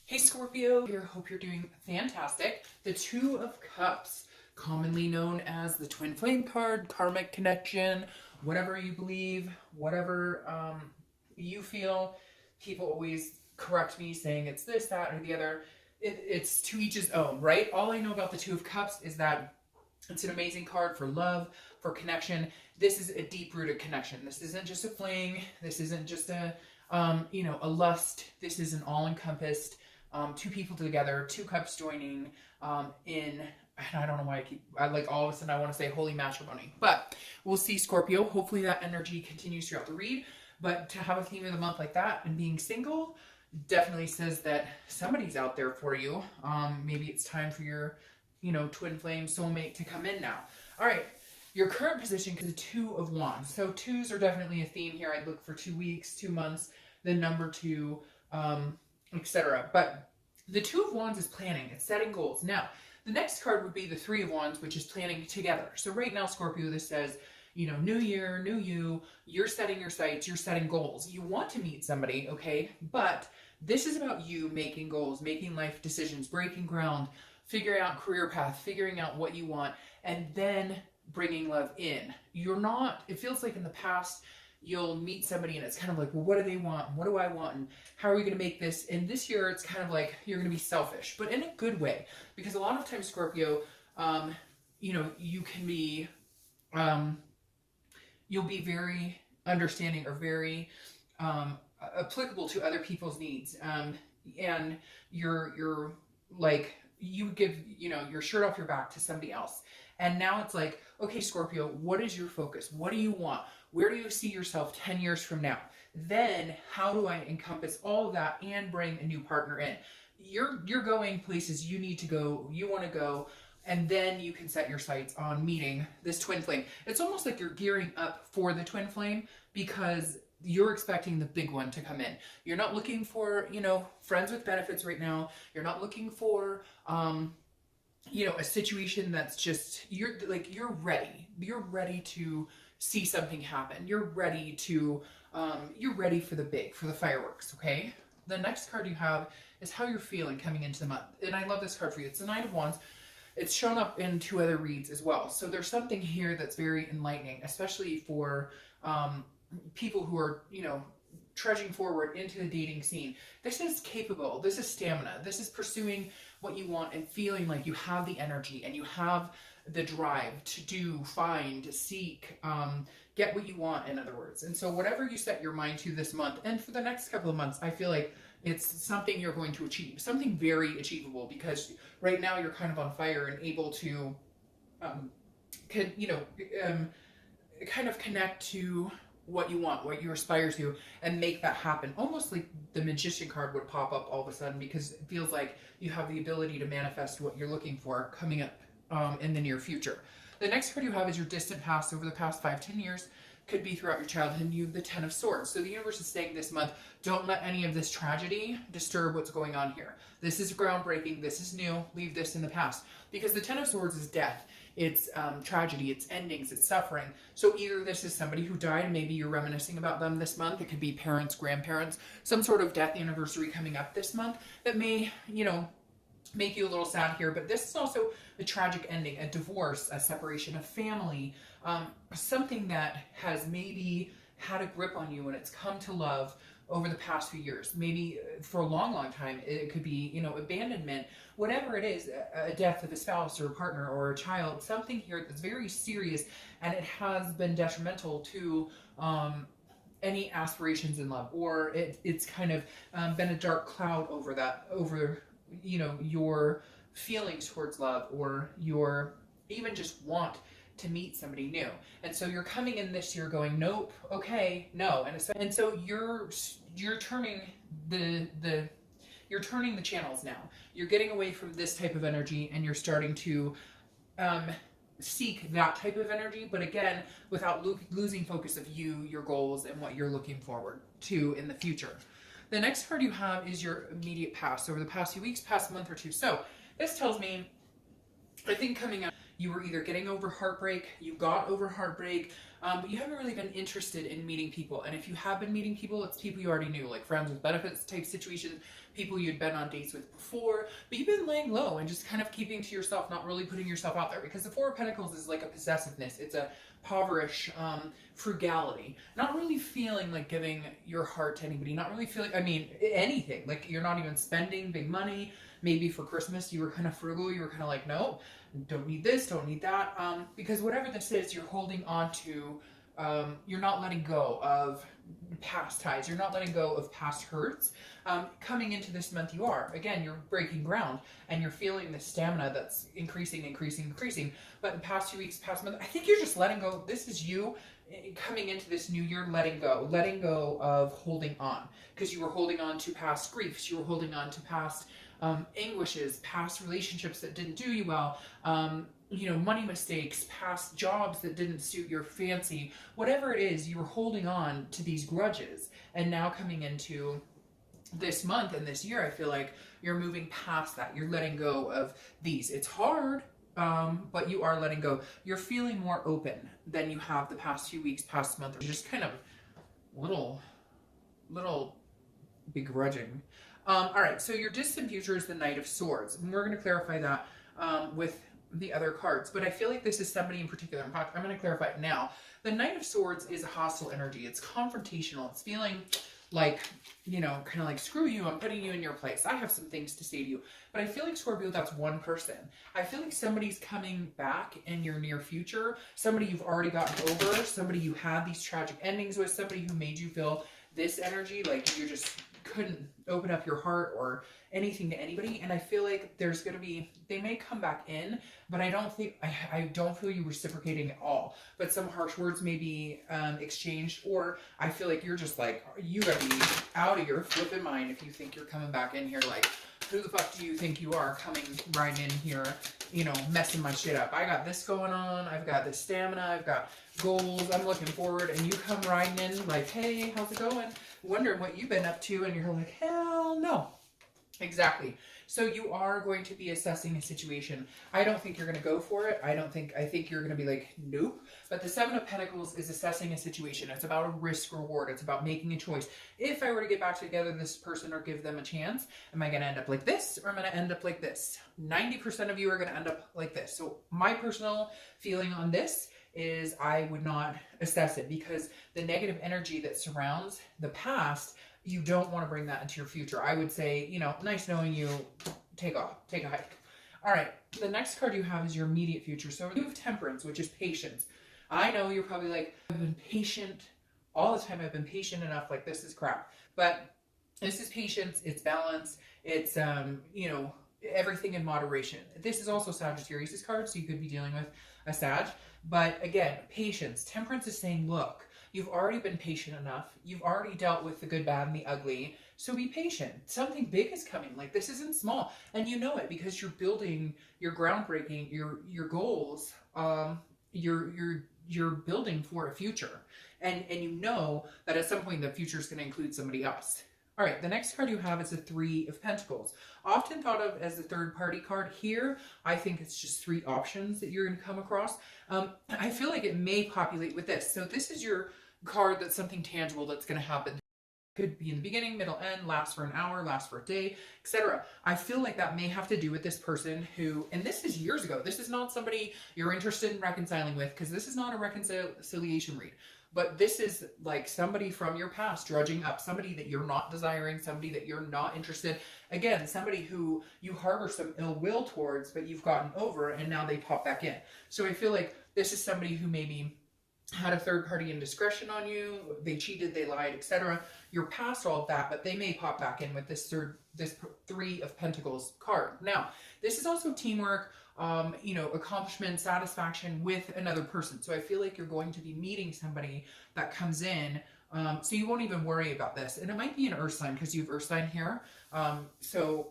Hey Scorpio, here, hope you're doing fantastic. The Two of Cups, commonly known as the Twin Flame card, karmic connection, whatever you believe, whatever you feel. People always correct me saying it's this, that, or the other. It's to each his own, right? All I know about the Two of Cups is that it's an amazing card for love, for connection. This is a deep-rooted connection. This isn't just a fling. This isn't just a lust. This is an all-encompassed two people together, two cups joining in, and I don't know why I like all of a sudden I want to say holy matrimony, but we'll see, Scorpio. Hopefully that energy continues throughout the read, but to have a theme of the month like that and being single definitely says that somebody's out there for you. Maybe it's time for your, twin flame soulmate to come in now. All right. Your current position is the Two of Wands. So twos are definitely a theme here. I'd look for 2 weeks, 2 months, the number two, etc. But the Two of Wands is planning. It's setting goals. Now, the next card would be the Three of Wands, which is planning together. So right now, Scorpio, this says, new year, new you. You're setting your sights. You're setting goals. You want to meet somebody, okay? But this is about you making goals, making life decisions, breaking ground, figuring out career path, figuring out what you want, and then bringing love in. You're not, it feels like in the past, you'll meet somebody and it's kind of like, well, what do they want? What do I want? And how are we going to make this? And this year, it's kind of like you're going to be selfish, but in a good way. Because a lot of times, Scorpio, you can be, you'll be very understanding or very applicable to other people's needs. And you're like, you give, your shirt off your back to somebody else. And now it's like, okay, Scorpio, what is your focus? What do you want? Where do you see yourself 10 years from now? Then how do I encompass all of that and bring a new partner in? You're going places you need to go, you want to go, and then you can set your sights on meeting this twin flame. It's almost like you're gearing up for the twin flame because you're expecting the big one to come in. You're not looking for, friends with benefits right now. You're not looking for, a situation that's just, you're ready. You're ready to see something happen. You're ready for the big, for the fireworks, okay? The next card you have is how you're feeling coming into the month. And I love this card for you. It's the Nine of Wands. It's shown up in 2 other reads as well. So there's something here that's very enlightening, especially for people who are, trudging forward into the dating scene. This is capable. This is stamina. This is pursuing what you want and feeling like you have the energy and you have the drive to do, find, seek, get what you want, in other words. And so whatever you set your mind to this month and for the next couple of months, I feel like it's something you're going to achieve, something very achievable, because right now you're kind of on fire and able to, kind of connect to what you want, what you aspire to, and make that happen. Almost like the Magician card would pop up all of a sudden, because it feels like you have the ability to manifest what you're looking for coming up in the near future. The next card you have is your distant past over the past 5-10 years. Could be throughout your childhood, and you have the Ten of Swords. So the universe is saying this month, don't let any of this tragedy disturb what's going on here. This is groundbreaking. This is new. Leave this in the past. Because the Ten of Swords is death. It's tragedy. It's endings. It's suffering. So either this is somebody who died, maybe you're reminiscing about them this month. It could be parents, grandparents, some sort of death anniversary coming up this month that may, make you a little sad here. But this is also a tragic ending, a divorce, a separation, a family, something that has maybe had a grip on you and it's come to love over the past few years. Maybe for a long, long time. It could be, abandonment, whatever it is, a death of a spouse or a partner or a child, something here that's very serious, and it has been detrimental to any aspirations in love, or it's kind of been a dark cloud over that, over, your feelings towards love, or your even just want to meet somebody new. And so you're coming in this year going, nope, okay, no. And so you're turning you're turning the channels now. You're getting away from this type of energy and you're starting to seek that type of energy, but again, without losing focus of you, your goals, and what you're looking forward to in the future. The next card you have is your immediate past, over the past few weeks, past month or two. So this tells me, I think coming out, you were either getting over heartbreak, you got over heartbreak, but you haven't really been interested in meeting people. And if you have been meeting people, it's people you already knew, like friends with benefits type situations, people you'd been on dates with before, but you've been laying low and just kind of keeping to yourself, not really putting yourself out there, because the Four of Pentacles is like a possessiveness. It's a poverish frugality, not really feeling like giving your heart to anybody, not really feeling, I mean, anything, like you're not even spending big money. Maybe for Christmas you were kind of frugal, you were kind of like, no, don't need this, don't need that, because whatever this is, you're holding on to, you're not letting go of past ties, you're not letting go of past hurts. Coming into this month, you are, again, you're breaking ground, and you're feeling the stamina that's increasing, but the past 2 weeks, past month, I think you're just letting go. This is you coming into this new year, letting go of holding on, because you were holding on to past griefs, you were holding on to past anguishes, past relationships that didn't do you well, you know, money mistakes, past jobs that didn't suit your fancy, whatever it is, you were holding on to these grudges. And now coming into this month and this year, I feel like you're moving past that. You're letting go of these. It's hard, but you are letting go. You're feeling more open than you have the past few weeks, past month, or just kind of little begrudging. All right, so your distant future is the Knight of Swords, and we're going to clarify that with the other cards, but I feel like this is somebody in particular. In fact, I'm going to clarify it now. The Knight of Swords is a hostile energy. It's confrontational. It's feeling like, you know, kind of like, screw you, I'm putting you in your place. I have some things to say to you. But I feel like, Scorpio, that's one person. I feel like somebody's coming back in your near future, somebody you've already gotten over, somebody you had these tragic endings with, somebody who made you feel this energy, like you just couldn't open up your heart or anything to anybody. And I feel like there's going to be, they may come back in, but I don't think, I don't feel you reciprocating at all. But some harsh words may be exchanged, or I feel like you're just like, you gotta be out of your flipping mind if you think you're coming back in here like, who the fuck do you think you are coming right in here, you know, messing my shit up? I got this going on, I've got this stamina, I've got goals, I'm looking forward, and you come riding in like, hey, how's it going? Wondering what you've been up to, and you're like, hell no. Exactly. So you are going to be assessing a situation. I don't think you're going to go for it. I think you're going to be like, nope. But the Seven of Pentacles is assessing a situation. It's about a risk reward. It's about making a choice. If I were to get back together this person or give them a chance, am I going to end up like this, or am I going to end up like this? 90% of you are going to end up like this. So my personal feeling on this is I would not assess it, because the negative energy that surrounds the past, you don't want to bring that into your future. I would say, you know, nice knowing you, take off, take a hike. All right, the next card you have is your immediate future. So you have Temperance, which is patience. I know you're probably like, I've been patient all the time. I've been patient enough, like this is crap. But this is patience, it's balance, it's, you know, everything in moderation. This is also Sagittarius' card, so you could be dealing with a Sag. But again, patience. Temperance is saying, look, you've already been patient enough. You've already dealt with the good, bad, and the ugly. So be patient. Something big is coming. Like, this isn't small. And you know it because you're building your groundbreaking, your goals. You're building for a future. And you know that at some point the future is going to include somebody else. All right, the next card you have is the Three of Pentacles. Often thought of as the third party card. Here, I think it's just three options that you're going to come across. I feel like it may populate with this. So this is your card that's something tangible that's going to happen. Could be in the beginning, middle, end, last for an hour, last for a day, etc. I feel like that may have to do with this person who, and this is years ago. This is not somebody you're interested in reconciling with, because this is not a reconciliation read. But this is like somebody from your past drudging up, somebody that you're not desiring, somebody that you're not interested. Again, somebody who you harbor some ill will towards, but you've gotten over, and now they pop back in. So I feel like this is somebody who maybe had a third party indiscretion on you, they cheated, they lied, etc. You're past all of that, but they may pop back in with this Three of Pentacles card. Now, this is also teamwork, you know, accomplishment, satisfaction with another person. So I feel like you're going to be meeting somebody that comes in, so you won't even worry about this. And it might be an earth sign, because you have earth sign here. So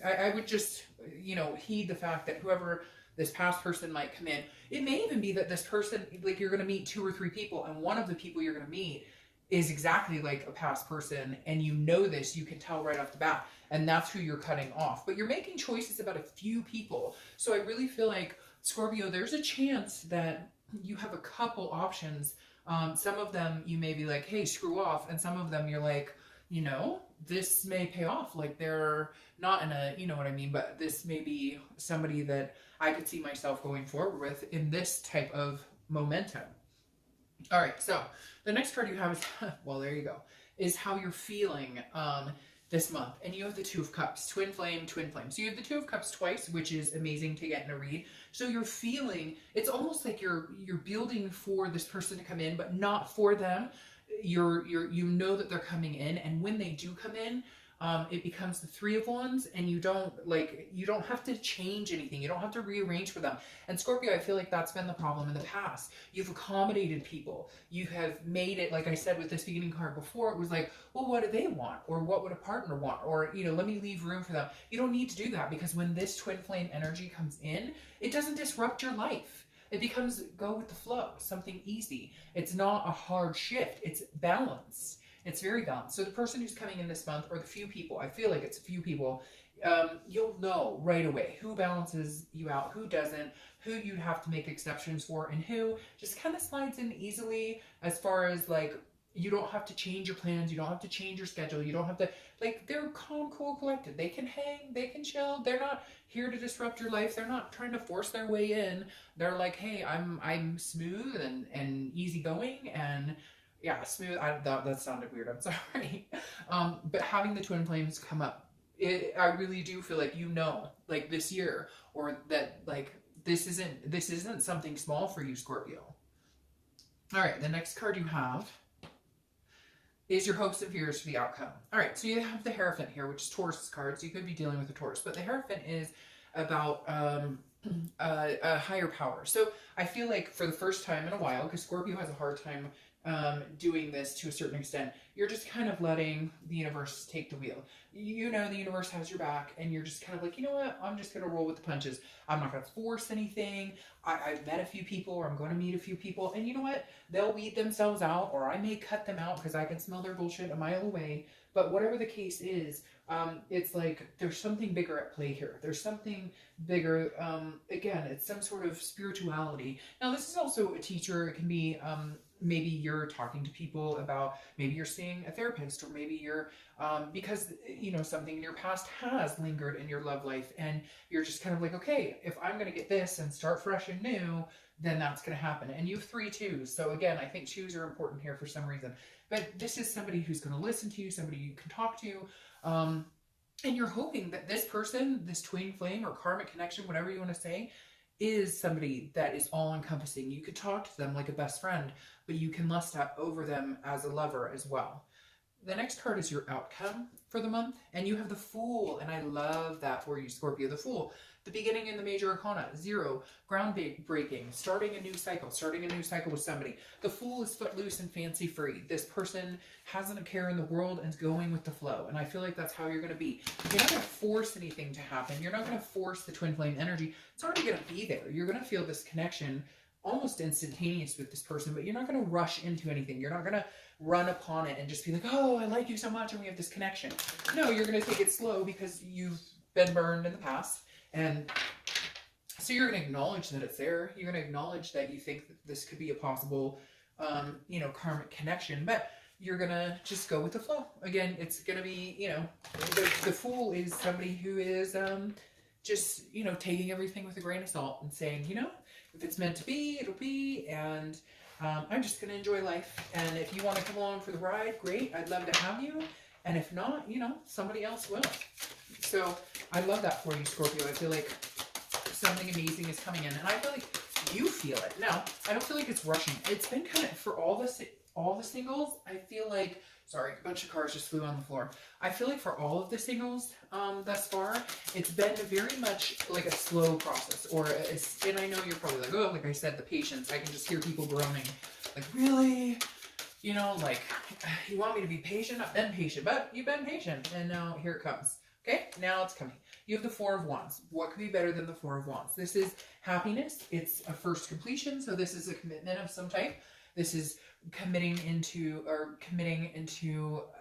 I would just, you know, heed the fact that whoever this past person might come in. It may even be that this person, like, you're going to meet 2 or 3 people, and one of the people you're going to meet is exactly like a past person, and you know this, you can tell right off the bat, and that's who you're cutting off. But you're making choices about a few people. So I really feel like, Scorpio, there's a chance that you have a couple options. Some of them you may be like, hey, screw off, and some of them you're like, you know, this may pay off. Like they're not in a, you know what I mean, but this may be somebody that I could see myself going forward with in this type of momentum. All right, so the next card you have is, well, there you go, is how you're feeling this month. And you have the Two of Cups, twin flame, twin flame. So you have the Two of Cups twice, which is amazing to get in a read. So you're feeling, it's almost like you're building for this person to come in, but not for them. You know that they're coming in, and when they do come in, it becomes the Three of Wands, and you don't have to change anything. You don't have to rearrange for them. And Scorpio, I feel like that's been the problem in the past. You've accommodated people. You have made it, like I said with this beginning card before, it was like, well, what do they want? Or what would a partner want? Or, you know, let me leave room for them. You don't need to do that, because when this twin flame energy comes in, it doesn't disrupt your life. It becomes go with the flow, something easy. It's not a hard shift. It's balance. It's very balanced. So the person who's coming in this month, or the few people, I feel like it's a few people, you'll know right away who balances you out, who doesn't, who you'd have to make exceptions for, and who just kind of slides in easily, as far as like, you don't have to change your plans, you don't have to change your schedule, you don't have to, like, they're calm, cool, collected. They can hang, they can chill. They're not here to disrupt your life. They're not trying to force their way in. They're like, hey, I'm smooth and easygoing, and yeah, smooth. That sounded weird. I'm sorry. But having the twin flames come up, I really do feel like, you know, like this year, or that like this isn't something small for you, Scorpio. All right, the next card you have is your hopes and fears for the outcome. All right, so you have the Hierophant here, which is Taurus cards. So you could be dealing with a Taurus, but the Hierophant is about a higher power. So I feel like for the first time in a while, because Scorpio has a hard time doing this to a certain extent, you're just kind of letting the universe take the wheel. You know the universe has your back, and you're just kind of like, you know what, I'm just going to roll with the punches. I'm not going to force anything. I've met a few people, or I'm going to meet a few people, and you know what, they'll weed themselves out, or I may cut them out because I can smell their bullshit a mile away. But whatever the case is, it's like there's something bigger at play here. There's something bigger. Again, it's some sort of spirituality. Now, this is also a teacher. It can be maybe you're talking to people about, maybe you're seeing a therapist, or maybe you're because, you know, something in your past has lingered in your love life, and you're just kind of like, okay, if I'm going to get this and start fresh and new, then that's going to happen. And you have 3 twos. So again, I think twos are important here for some reason. But this is somebody who's going to listen to you, somebody you can talk to. And you're hoping that this person, this twin flame or karmic connection, whatever you want to say, is somebody that is all-encompassing. You could talk to them like a best friend, but you can lust over them as a lover as well. The next card is your outcome for the month, and you have the Fool, and I love that for you, Scorpio. The Fool, the beginning in the major arcana, 0, ground breaking, starting a new cycle with somebody. The Fool is footloose and fancy free. This person hasn't a care in the world and is going with the flow, and I feel like that's how you're going to be. You're not going to force anything to happen. You're not going to force the twin flame energy. It's already going to be there. You're going to feel this connection almost instantaneous with this person, but you're not going to rush into anything. You're not going to run upon it and just be like, oh, I like you so much and we have this connection. No, you're going to take it slow because you've been burned in the past. And so you're going to acknowledge that it's there. You're going to acknowledge that you think that this could be a possible, you know, karmic connection, but you're going to just go with the flow. Again, it's going to be, you know, the Fool is somebody who is just, you know, taking everything with a grain of salt and saying, you know, if it's meant to be, it'll be, and I'm just going to enjoy life. And if you want to come along for the ride, great. I'd love to have you. And if not, you know, somebody else will. So I love that for you, Scorpio. I feel like something amazing is coming in, and I feel like you feel it. Now, I don't feel like it's rushing. It's been kind of, for all the singles, I feel like, sorry, a bunch of cars just flew on the floor. I feel like for all of the singles thus far, it's been very much like a slow process. And I know you're probably like, oh, like I said, the patience. I can just hear people groaning. Like, really? You know, like, you want me to be patient? I've been patient, but you've been patient. And now here it comes. Okay, now it's coming. You have the Four of Wands. What could be better than the Four of Wands? This is happiness. It's a first completion, so this is a commitment of some type. This is committing into,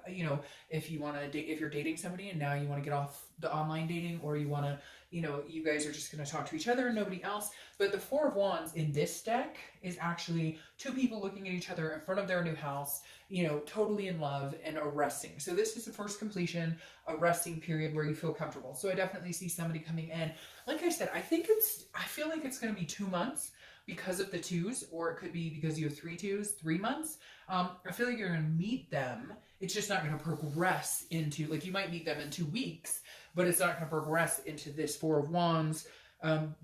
you know, if you want to date, if you're dating somebody and now you want to get off the online dating, or you want to, you know, you guys are just going to talk to each other and nobody else. But the Four of Wands in this deck is actually two people looking at each other in front of their new house, you know, totally in love and a resting. So this is the first completion, a resting period where you feel comfortable. So I definitely see somebody coming in. Like I said, I feel like it's going to be 2 months because of the twos, or it could be because you have 3 twos, 3 months. I feel like you're going to meet them. It's just not going to progress into, like, you might meet them in 2 weeks, but it's not going to progress into this Four of Wands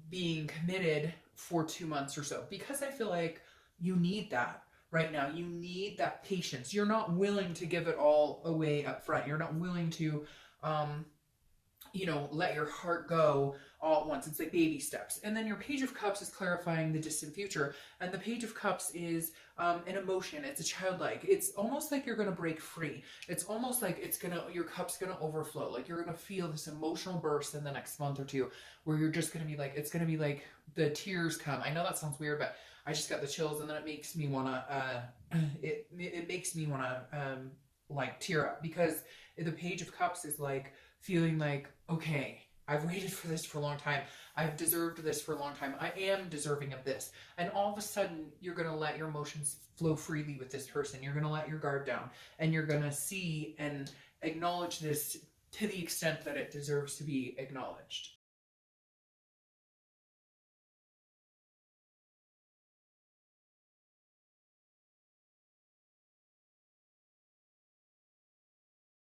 being committed for 2 months or so, because I feel like you need that right now. You need that patience. You're not willing to give it all away up front. You're not willing to, you know, let your heart go all at once. It's like baby steps. And then your Page of Cups is clarifying the distant future. And the Page of Cups is an emotion. It's a childlike. It's almost like you're going to break free. It's almost like your cup's going to overflow. Like you're going to feel this emotional burst in the next month or two, where you're just going to be like, it's going to be like the tears come. I know that sounds weird, but I just got the chills, and then it makes me want to, it makes me want to, like, tear up, because the Page of Cups is like feeling like, okay, I've waited for this for a long time. I've deserved this for a long time. I am deserving of this. And all of a sudden, you're going to let your emotions flow freely with this person. You're going to let your guard down, and you're going to see and acknowledge this to the extent that it deserves to be acknowledged.